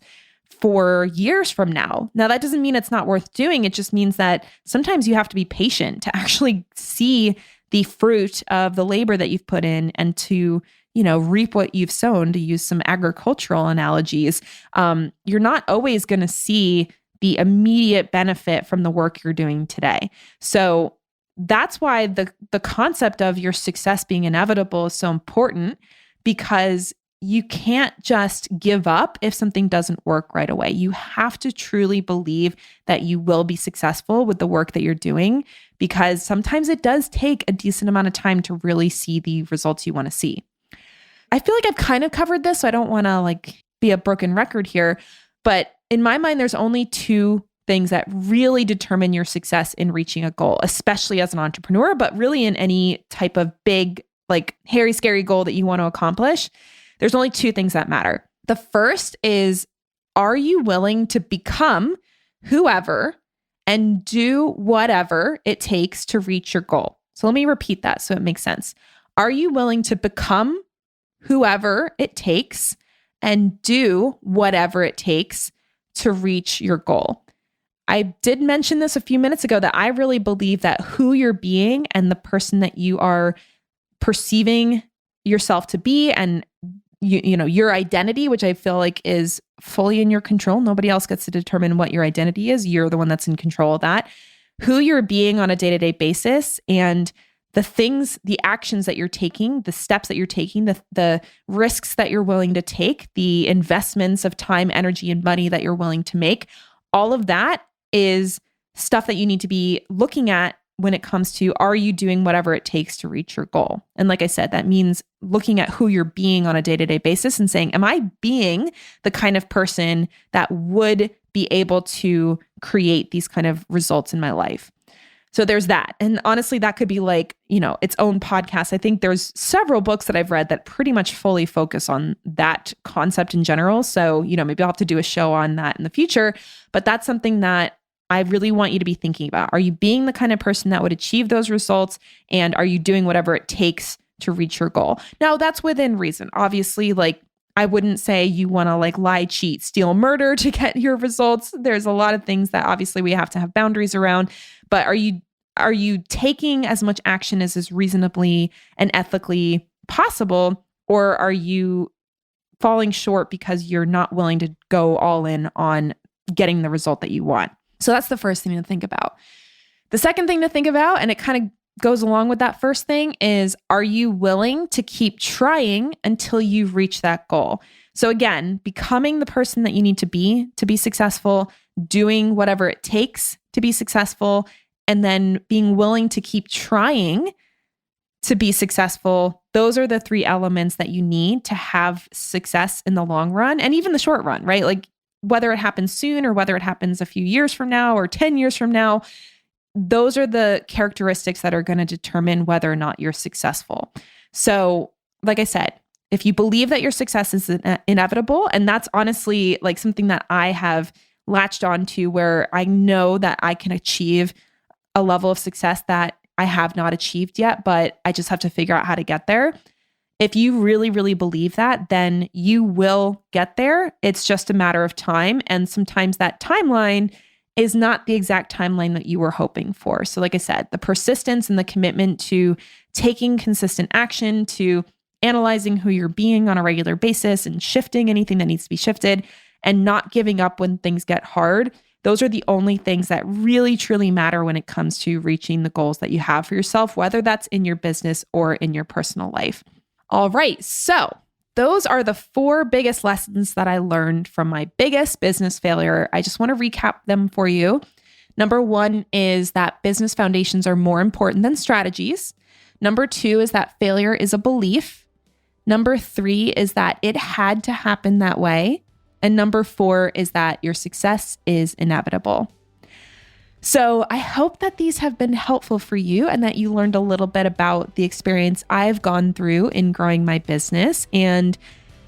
for years from now. Now, that doesn't mean it's not worth doing. It just means that sometimes you have to be patient to actually see the fruit of the labor that you've put in, and to, reap what you've sown, to use some agricultural analogies. You're not always going to see the immediate benefit from the work you're doing today. So that's why the concept of your success being inevitable is so important, because you can't just give up if something doesn't work right away. You have to truly believe that you will be successful with the work that you're doing, because sometimes it does take a decent amount of time to really see the results you want to see. I feel like I've kind of covered this, so I don't want to be a broken record here, but in my mind, there's only two things that really determine your success in reaching a goal, especially as an entrepreneur, but really in any type of big, hairy, scary goal that you want to accomplish. There's only two things that matter. The first is, are you willing to become whoever and do whatever it takes to reach your goal? So let me repeat that so it makes sense. Are you willing to become whoever it takes and do whatever it takes to reach your goal? I did mention this a few minutes ago that I really believe that who you're being and the person that you are perceiving yourself to be, and your identity, which I feel like is fully in your control. Nobody else gets to determine what your identity is. You're the one that's in control of that. Who you're being on a day-to-day basis, and the things, the actions that you're taking, the steps that you're taking, the risks that you're willing to take, the investments of time, energy, and money that you're willing to make. All of that is stuff that you need to be looking at when it comes to, are you doing whatever it takes to reach your goal? And like I said, that means looking at who you're being on a day-to-day basis and saying, am I being the kind of person that would be able to create these kind of results in my life? So there's that. And honestly, that could be its own podcast. I think there's several books that I've read that pretty much fully focus on that concept in general. So, maybe I'll have to do a show on that in the future, but that's something that I really want you to be thinking about. Are you being the kind of person that would achieve those results? And are you doing whatever it takes to reach your goal? Now, that's within reason. Obviously, I wouldn't say you want to lie, cheat, steal, murder to get your results. There's a lot of things that obviously we have to have boundaries around, but are you taking as much action as is reasonably and ethically possible? Or are you falling short because you're not willing to go all in on getting the result that you want? So that's the first thing to think about. The second thing to think about, and it kind of goes along with that first thing, is, are you willing to keep trying until you reach that goal? So again, becoming the person that you need to be successful, doing whatever it takes to be successful, and then being willing to keep trying to be successful. Those are the three elements that you need to have success in the long run and even the short run, right? Whether it happens soon or whether it happens a few years from now or 10 years from now, those are the characteristics that are going to determine whether or not you're successful. So, like I said, if you believe that your success is inevitable, and that's honestly something that I have latched onto, where I know that I can achieve a level of success that I have not achieved yet, but I just have to figure out how to get there. If you really, really believe that, then you will get there. It's just a matter of time. And sometimes that timeline is not the exact timeline that you were hoping for. So like I said, the persistence and the commitment to taking consistent action, to analyzing who you're being on a regular basis and shifting anything that needs to be shifted, and not giving up when things get hard. Those are the only things that really, truly matter when it comes to reaching the goals that you have for yourself, whether that's in your business or in your personal life. All right, so those are the 4 biggest lessons that I learned from my biggest business failure. I just want to recap them for you. Number 1 is that business foundations are more important than strategies. Number 2 is that failure is a belief. Number 3 is that it had to happen that way. And number 4 is that your success is inevitable. So I hope that these have been helpful for you and that you learned a little bit about the experience I've gone through in growing my business. And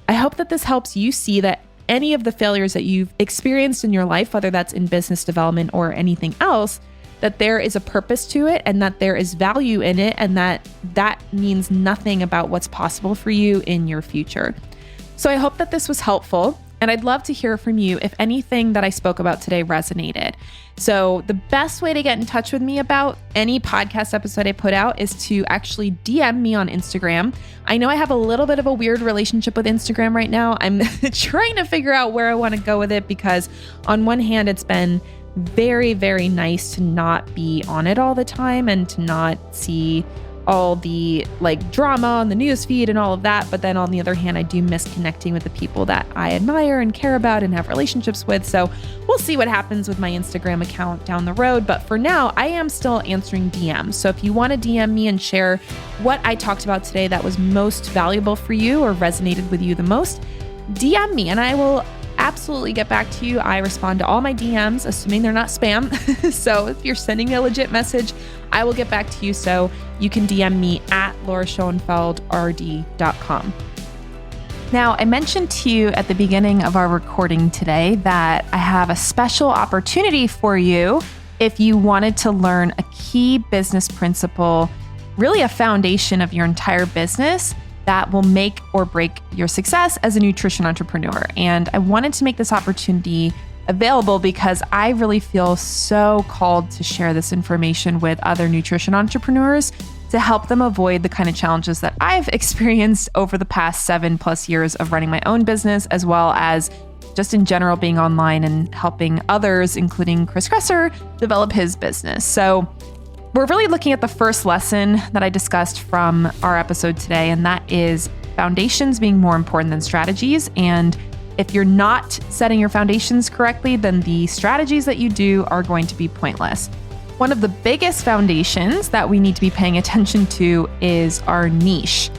I hope that this helps you see that any of the failures that you've experienced in your life, whether that's in business development or anything else, that there is a purpose to it and that there is value in it, and that means nothing about what's possible for you in your future. So I hope that this was helpful. And I'd love to hear from you if anything that I spoke about today resonated. So the best way to get in touch with me about any podcast episode I put out is to actually DM me on Instagram. I know I have a little bit of a weird relationship with Instagram right now. I'm trying to figure out where I want to go with it, because on one hand, it's been very, very nice to not be on it all the time and to not see all the like drama on the news feed and all of that. But then on the other hand, I do miss connecting with the people that I admire and care about and have relationships with. So we'll see what happens with my Instagram account down the road. But for now, I am still answering DMs. So if you want to DM me and share what I talked about today that was most valuable for you or resonated with you the most, DM me and I will absolutely get back to you. I respond to all my DMs, assuming they're not spam. So if you're sending me a legit message, I will get back to you. So you can DM me at lauraschoenfeldrd.com. Now, I mentioned to you at the beginning of our recording today that I have a special opportunity for you if you wanted to learn a key business principle, really a foundation of your entire business that will make or break your success as a nutrition entrepreneur. And I wanted to make this opportunity available because I really feel so called to share this information with other nutrition entrepreneurs to help them avoid the kind of challenges that I've experienced over the past 7+ years of running my own business, as well as just in general being online and helping others, including Chris Kresser, develop his business. So we're really looking at the first lesson that I discussed from our episode today, and that is foundations being more important than strategies. And if you're not setting your foundations correctly, then the strategies that you do are going to be pointless. One of the biggest foundations that we need to be paying attention to is our niche.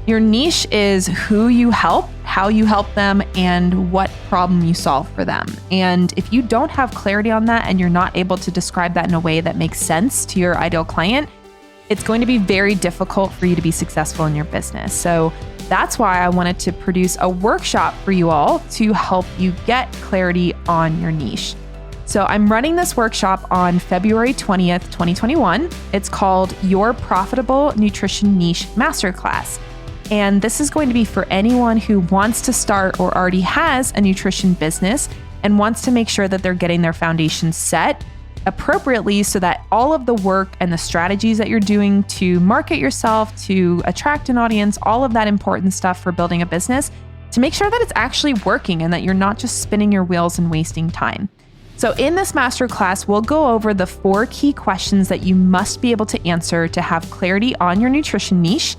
Your niche is who you help, how you help them, and what problem you solve for them. And if you don't have clarity on that and you're not able to describe that in a way that makes sense to your ideal client, it's going to be very difficult for you to be successful in your business. So that's why I wanted to produce a workshop for you all to help you get clarity on your niche. So I'm running this workshop on February 20th, 2021. It's called Your Profitable Nutrition Niche Masterclass. And this is going to be for anyone who wants to start or already has a nutrition business and wants to make sure that they're getting their foundation set appropriately so that all of the work and the strategies that you're doing to market yourself, to attract an audience, all of that important stuff for building a business, to make sure that it's actually working and that you're not just spinning your wheels and wasting time. So in this masterclass, we'll go over the 4 key questions that you must be able to answer to have clarity on your nutrition niche.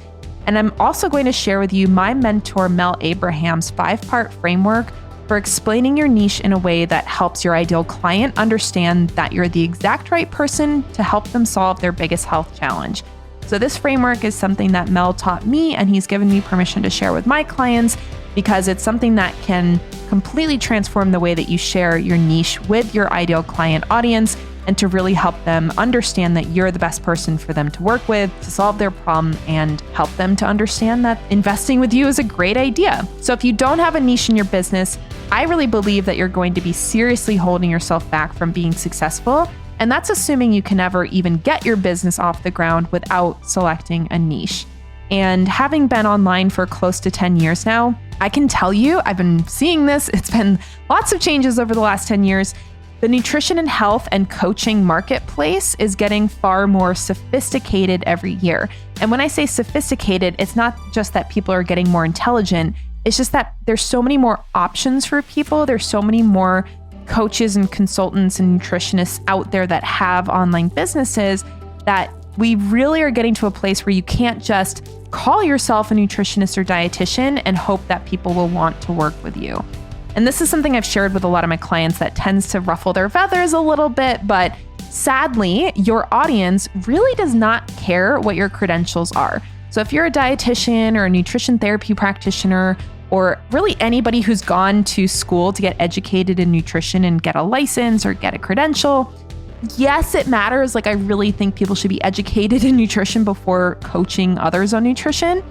And I'm also going to share with you my mentor, Mel Abraham's 5-part framework for explaining your niche in a way that helps your ideal client understand that you're the exact right person to help them solve their biggest health challenge. So this framework is something that Mel taught me, and he's given me permission to share with my clients because it's something that can completely transform the way that you share your niche with your ideal client audience and to really help them understand that you're the best person for them to work with, to solve their problem, and help them to understand that investing with you is a great idea. So if you don't have a niche in your business, I really believe that you're going to be seriously holding yourself back from being successful. And that's assuming you can never even get your business off the ground without selecting a niche. And having been online for close to 10 years now, I can tell you, I've been seeing this. It's been lots of changes over the last 10 years. The nutrition and health and coaching marketplace is getting far more sophisticated every year. And when I say sophisticated, it's not just that people are getting more intelligent. It's just that there's so many more options for people. There's so many more coaches and consultants and nutritionists out there that have online businesses that we really are getting to a place where you can't just call yourself a nutritionist or dietitian and hope that people will want to work with you. And this is something I've shared with a lot of my clients that tends to ruffle their feathers a little bit, but sadly, your audience really does not care what your credentials are. So if you're a dietitian or a nutrition therapy practitioner, or really anybody who's gone to school to get educated in nutrition and get a license or get a credential, yes, it matters. Like, I really think people should be educated in nutrition before coaching others on nutrition.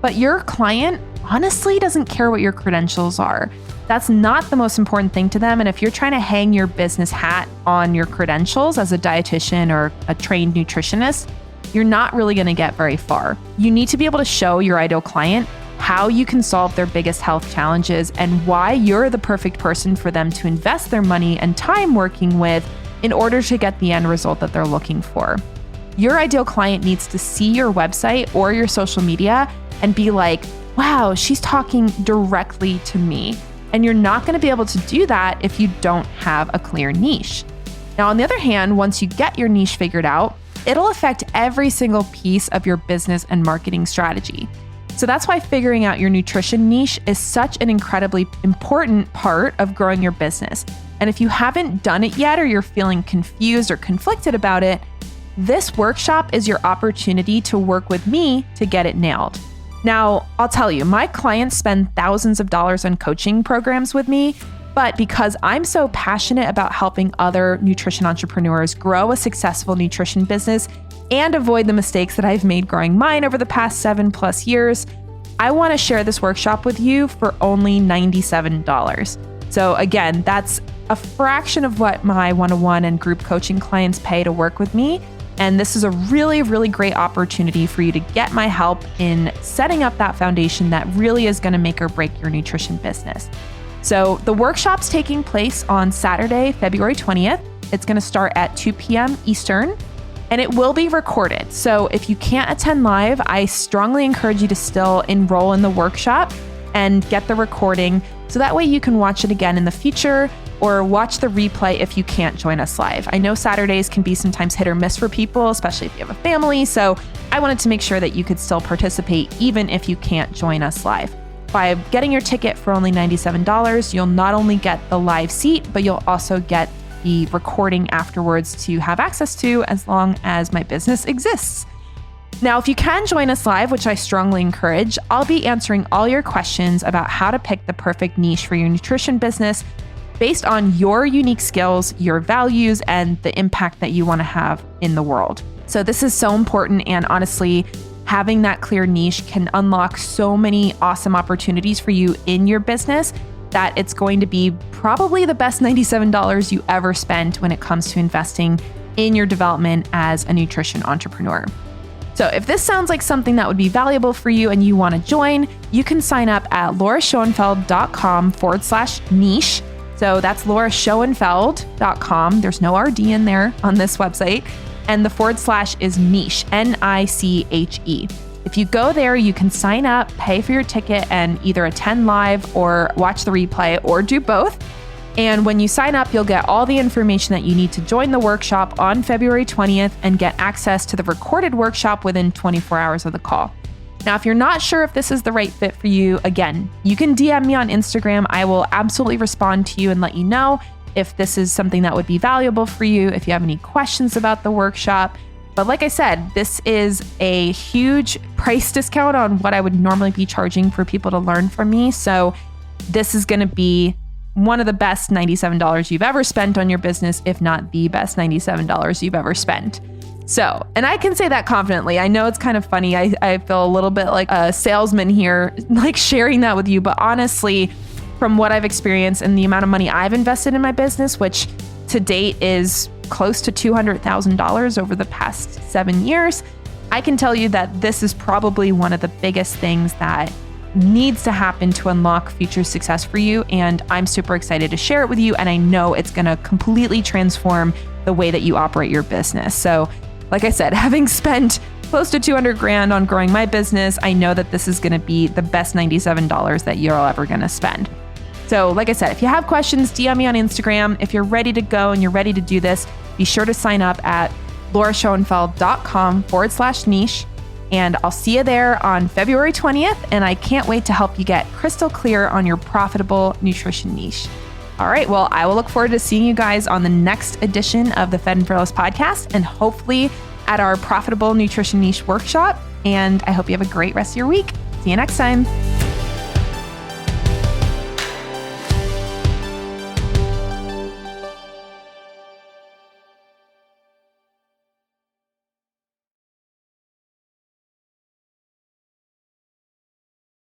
But your client honestly doesn't care what your credentials are. That's not the most important thing to them. And if you're trying to hang your business hat on your credentials as a dietitian or a trained nutritionist, you're not really going to get very far. You need to be able to show your ideal client how you can solve their biggest health challenges and why you're the perfect person for them to invest their money and time working with in order to get the end result that they're looking for. Your ideal client needs to see your website or your social media and be like, wow, she's talking directly to me. And you're not going to be able to do that if you don't have a clear niche. Now, on the other hand, once you get your niche figured out, it'll affect every single piece of your business and marketing strategy. So that's why figuring out your nutrition niche is such an incredibly important part of growing your business. And if you haven't done it yet, or you're feeling confused or conflicted about it, this workshop is your opportunity to work with me to get it nailed. Now, I'll tell you, my clients spend thousands of dollars on coaching programs with me, but because I'm so passionate about helping other nutrition entrepreneurs grow a successful nutrition business and avoid the mistakes that I've made growing mine over the past 7+ years, I want to share this workshop with you for only $97. So again, that's a fraction of what my one-on-one and group coaching clients pay to work with me. And this is a really, really great opportunity for you to get my help in setting up that foundation that really is going to make or break your nutrition business. So the workshop's taking place on Saturday, February 20th. It's going to start at 2 p.m. Eastern, and it will be recorded. So if you can't attend live, I strongly encourage you to still enroll in the workshop and get the recording, so that way you can watch it again in the future or watch the replay if you can't join us live. I know Saturdays can be sometimes hit or miss for people, especially if you have a family. So I wanted to make sure that you could still participate even if you can't join us live. By getting your ticket for only $97, you'll not only get the live seat, but you'll also get the recording afterwards to have access to as long as my business exists. Now, if you can join us live, which I strongly encourage, I'll be answering all your questions about how to pick the perfect niche for your nutrition business based on your unique skills, your values, and the impact that you want to have in the world. So this is so important, and honestly, having that clear niche can unlock so many awesome opportunities for you in your business that it's going to be probably the best $97 you ever spent when it comes to investing in your development as a nutrition entrepreneur. So if this sounds like something that would be valuable for you and you want to join, you can sign up at lauraschoenfeld.com/niche. So that's lauraschoenfeld.com. There's no RD in there on this website. And the / is niche, NICHE. If you go there, you can sign up, pay for your ticket, and either attend live or watch the replay or do both. And when you sign up, you'll get all the information that you need to join the workshop on February 20th and get access to the recorded workshop within 24 hours of the call. Now, if you're not sure if this is the right fit for you, again, you can DM me on Instagram. I will absolutely respond to you and let you know if this is something that would be valuable for you, if you have any questions about the workshop. But like I said, this is a huge price discount on what I would normally be charging for people to learn from me. So this is going to be one of the best $97 you've ever spent on your business, if not the best $97 you've ever spent. So, and I can say that confidently. I know it's kind of funny. I feel a little bit like a salesman here, like sharing that with you. But honestly, from what I've experienced and the amount of money I've invested in my business, which to date is close to $200,000 over the past 7 years, I can tell you that this is probably one of the biggest things that needs to happen to unlock future success for you. And I'm super excited to share it with you. And I know it's going to completely transform the way that you operate your business. So like I said, having spent close to $200,000 on growing my business, I know that this is going to be the best $97 that you're ever going to spend. So like I said, if you have questions, DM me on Instagram. If you're ready to go and you're ready to do this, be sure to sign up at lauraschoenfeld.com/niche. And I'll see you there on February 20th. And I can't wait to help you get crystal clear on your profitable nutrition niche. All right. Well, I will look forward to seeing you guys on the next edition of the Fed and Fearless podcast, and hopefully at our profitable nutrition niche workshop. And I hope you have a great rest of your week. See you next time.